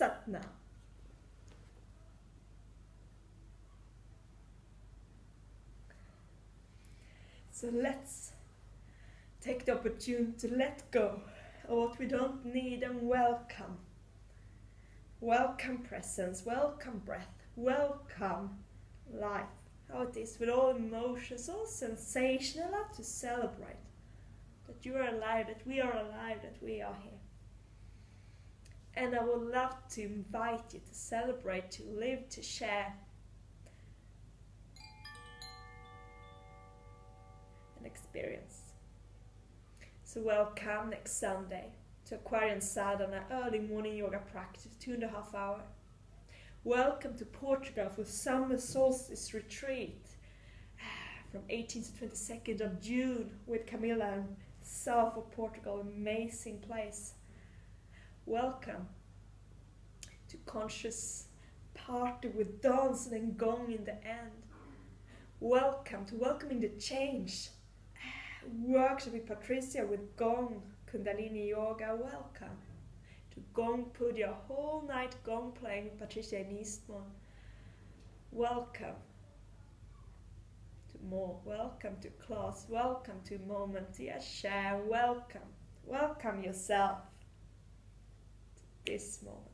Sadhana. So let's take the opportunity to let go of what we don't need and welcome. Welcome presence, welcome breath, welcome life. How it is with all emotions, all sensation. I love to celebrate that you are alive, that we are alive, that we are here. And I would love to invite you to celebrate, to live, to share. An experience. So welcome next Sunday to Aquarian Sadhana, early morning yoga practice, 2.5 hours. Welcome to Portugal for summer solstice retreat from 18th to 22nd of June with Camilla in south of Portugal, amazing place. Welcome to conscious party with dance and Gong in the end. Welcome to welcoming the change. Workshop with Patricia with Gong, Kundalini yoga. Welcome to Gong Puja, whole night Gong playing with Patricia in Eastbourne. Welcome to more. Welcome to class. Welcome to moment. Yes, share. Welcome. Welcome yourself to this moment.